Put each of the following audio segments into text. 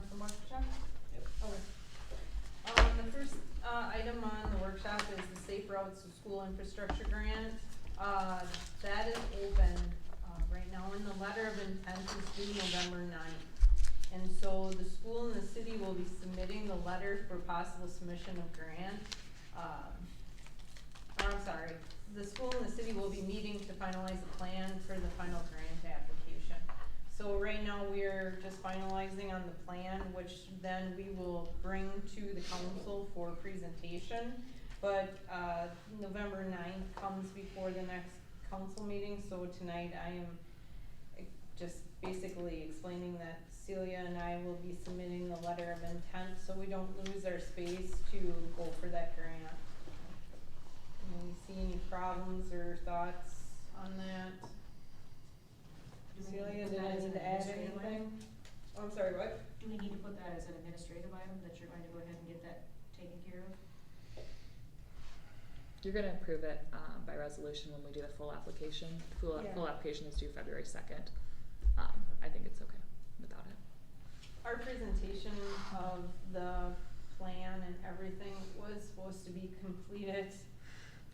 from workshop? Yep. Okay. The first, item on the workshop is the Safe Routes to School Infrastructure Grant. That is open, right now, and the letter of intent is due November 9th. And so the school and the city will be submitting the letter for possible submission of grant. I'm sorry, the school and the city will be meeting to finalize the plan for the final grant application. So right now, we're just finalizing on the plan, which then we will bring to the council for presentation. But, November 9th comes before the next council meeting, so tonight I am just basically explaining that Celia and I will be submitting the letter of intent, so we don't lose our space to go for that grant. See any problems or thoughts on that? Celia, did I need to add anything? Oh, I'm sorry, what? Do we need to put that as an administrative item, that you're going to go ahead and get that taken care of? You're gonna approve it, by resolution when we do the full application. Yeah. Full application is due February 2nd. I think it's okay without it. Our presentation of the plan and everything was supposed to be completed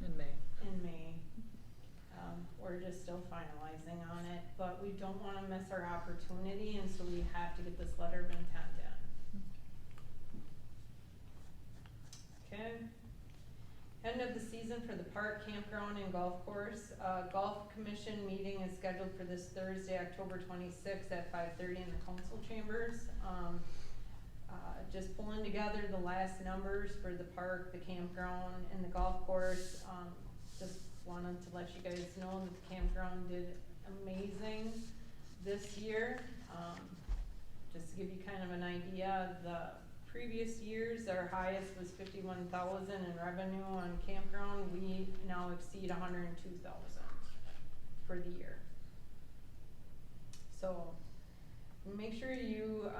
In May. in May. We're just still finalizing on it, but we don't wanna miss our opportunity, and so we have to get this letter of intent in. Okay. End of the season for the park, campground, and golf course. Golf commission meeting is scheduled for this Thursday, October 26th at 5:30 in the council chambers. Just pulling together the last numbers for the park, the campground, and the golf course. Just wanted to let you guys know that the campground did amazing this year. Just to give you kind of an idea, the previous years, our highest was 51,000 in revenue on campground. We now exceed 102,000 for the year. So make sure you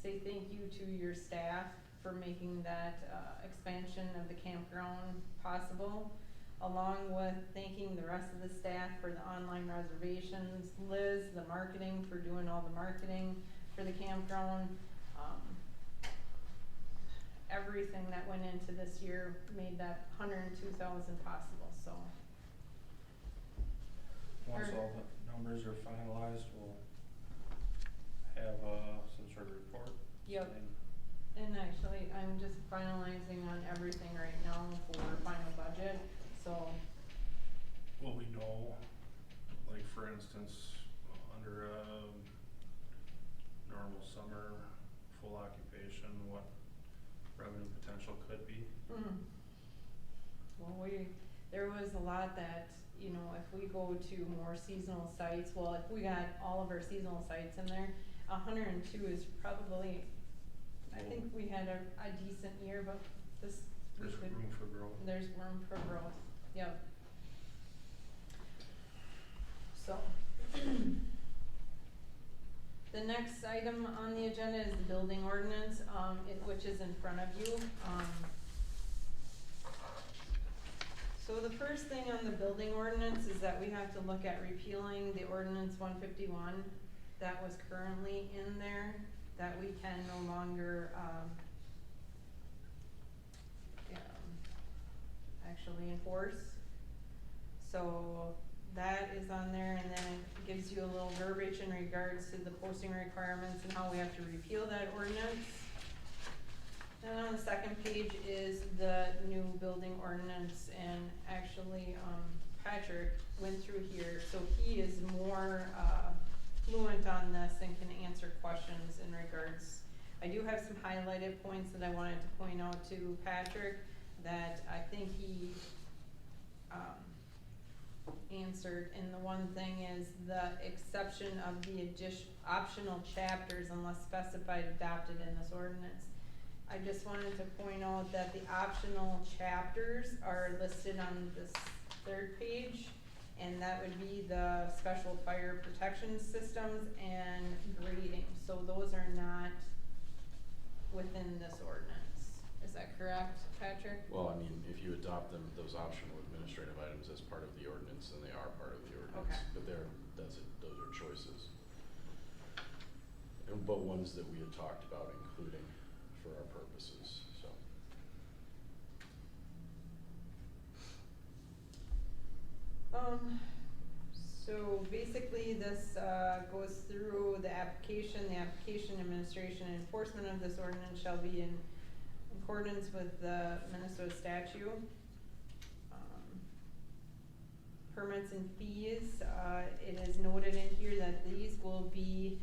say thank you to your staff for making that expansion of the campground possible, along with thanking the rest of the staff for the online reservations, Liz, the marketing, for doing all the marketing for the campground. Everything that went into this year made that 102,000 possible, so. Once all the numbers are finalized, we'll have, some sort of report. Yep. And And actually, I'm just finalizing on everything right now for final budget, so. will we know, like for instance, under normal summer, full occupation, what revenue potential could be? Well, there was a lot that, you know, if we go to more seasonal sites, well, if we got all of our seasonal sites in there, 102 is probably, I think we had a decent year, but this. There's room for growth. There's room for growth, yep. So. The next item on the agenda is the building ordinance, which is in front of you. So the first thing on the building ordinance is that we have to look at repealing the ordinance 151 that was currently in there, that we can no longer, actually enforce. So that is on there, and then it gives you a little verbiage in regards to the posting requirements and how we have to repeal that ordinance. And on the second page is the new building ordinance, and actually, Patrick went through here, so he is more, fluent on this and can answer questions in regards. I do have some highlighted points that I wanted to point out to Patrick that I think he, answered, and the one thing is the exception of the optional chapters unless specified adopted in this ordinance. I just wanted to point out that the optional chapters are listed on this third page, and that would be the special fire protection systems and grading, so those are not within this ordinance. Is that correct, Patrick? Well, I mean, if you adopt them, those optional administrative items as part of the ordinance, then they are part of the ordinance. Okay. But those are choices. but ones that we had talked about including for our purposes, so. So basically this, goes through the application administration and enforcement of this ordinance shall be in accordance with the Minnesota statute. Permits and fees, it is noted in here that these will be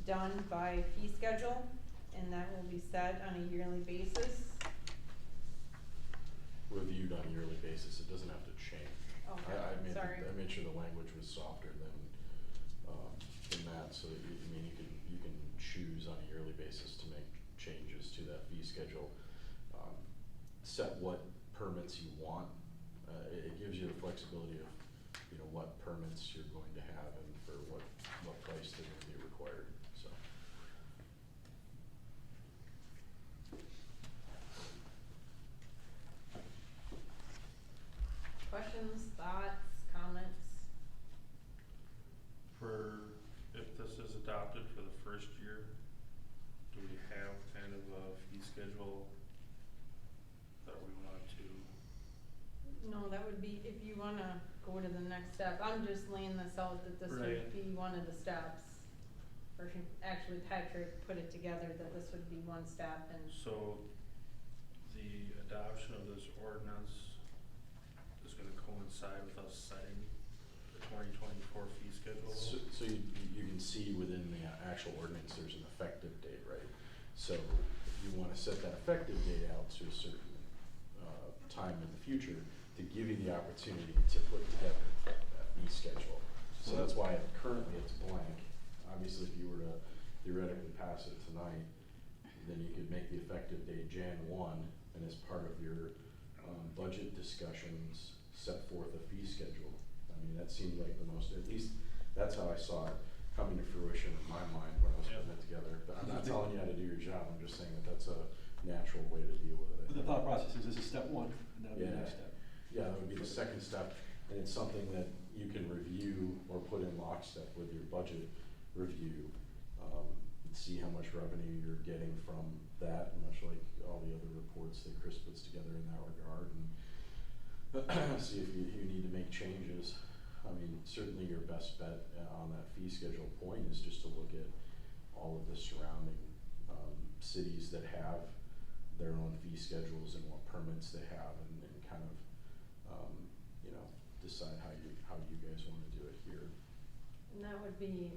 done by fee schedule, and that will be set on a yearly basis. Reviewed on a yearly basis, it doesn't have to change. Okay, sorry. I made sure the language was softer than that, so that you can choose on a yearly basis to make changes to that fee schedule. Set what permits you want, it gives you the flexibility of, what permits you're going to have and for what price they're gonna be required, so. Questions, thoughts, comments? If this is adopted for the first year, do we have kind of a fee schedule that we want to? No, that would be, if you wanna go to the next step, I'm just laying this out that this would Right. be one of the steps. Or actually Patrick put it together that this would be one step and. So, the adoption of this ordinance is gonna coincide with us setting the 2024 fee schedule? So you can see within the actual ordinance, there's an effective date, right? So you wanna set that effective date out to a certain time in the future to give you the opportunity to put together that fee schedule. So that's why currently it's blank. Obviously, if you were to theoretically pass it tonight, then you could make the effective date Jan 1, and as part of your budget discussions, set forth a fee schedule. I mean, that seemed like the most, at least that's how I saw it coming to fruition in my mind when I was putting it together. But I'm not telling you how to do your job, I'm just saying that that's a natural way to deal with it. But the thought process is this is step one, and that'll be the next step. Yeah, that would be the second step, and it's something that you can review or put in lockstep with your budget review. And see how much revenue you're getting from that, much like all the other reports that Chris puts together in that regard, and see if you need to make changes. I mean, certainly your best bet on that fee schedule point is just to look at all of the surrounding cities that have their own fee schedules and what permits they have, and kind of decide how you guys want to do it here. And that would be,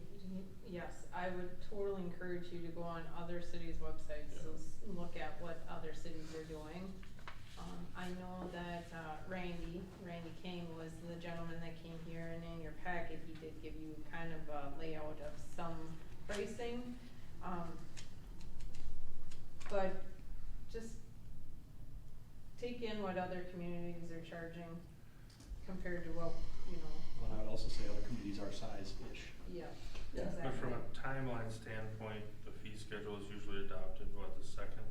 yes, I would totally encourage you to go on other cities' websites, so look at what other cities are doing. I know that, Randy King was the gentleman that came here, and in your packet, he did give you kind of a layout of some pricing. But just take in what other communities are charging compared to what, Well, I would also say other communities our size-ish. yeah, Yeah. exactly. But from a timeline standpoint, the fee schedule is usually adopted, the second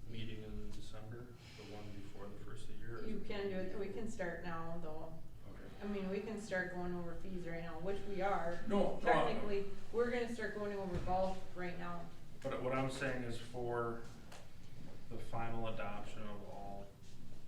meeting in December, the one before the first of the year? You can do it, we can start now, though. Okay. I mean, we can start going over fees right now, which we are. No, Technically, we're gonna start going over golf right now. But what I'm saying is for the final adoption of all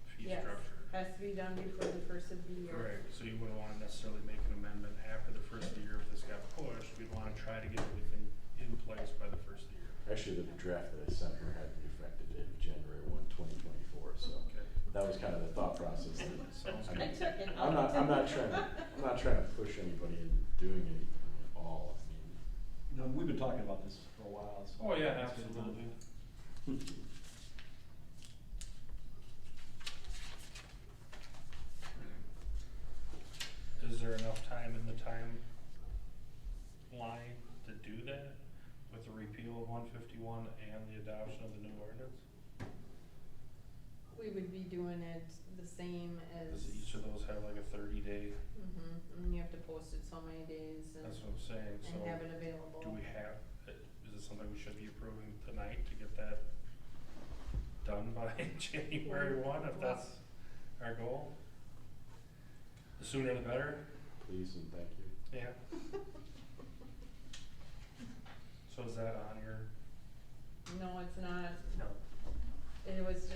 fee Yes, structure. has to be done before the first of the year. Right, so you wouldn't wanna necessarily make an amendment after the first of the year if this got pushed, we'd wanna try to get everything in place by the first of the year. Actually, the draft that I sent her had the effective date of January 1, 2024, so Okay. that was kind of the thought process. Sounds I good. mean, I'm not trying to push anybody into doing anything at all. I mean, No, we've been talking about this for a while, so. Oh, yeah, let's get it done. absolutely. Is there enough time in the timeline to do that with the repeal of 151 and the adoption of the new ordinance? We would be doing it the same as. Does each of those have like a 30-day? And you have to post it so many days and, That's what I'm saying, so and have it available. do we have, is it something we should be approving tonight to get that done by January 1, if that's our goal? The sooner the better? please and thank you. Yeah. So is that on your? No, it's not. No. It was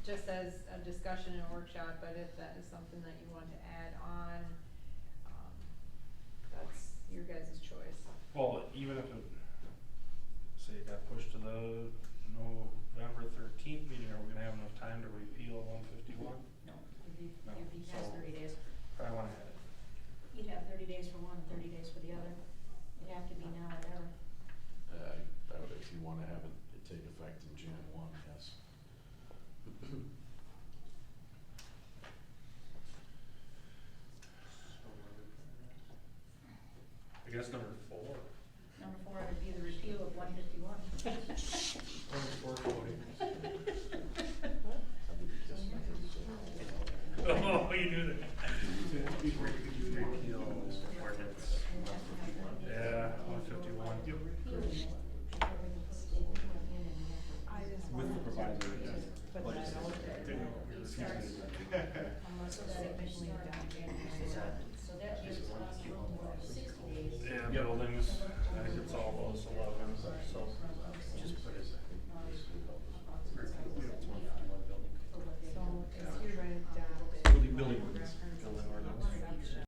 just as a discussion and workshop, but if that is something that you want to add on, that's your guys' choice. Well, even if it, say it got pushed to the November 13th meeting, are we gonna have enough time to repeal 151? No, it'd be No, past so- 30 days. I wanna add it. You'd have 30 days for one, 30 days for the other. It'd have to be now or never. I would, if you wanna have it take effect in Jan 1, yes. I guess number 4. Number 4 would be the repeal of 151. Number 4 voting. I'll give you a kiss on the head, so. Oh, you knew that. Repeal ordinance. Yeah, 151. With the proviso that Put that legislature out there. Unless it's technically done January 7th. So that gives us a little more than 60 days. Yeah, buildings.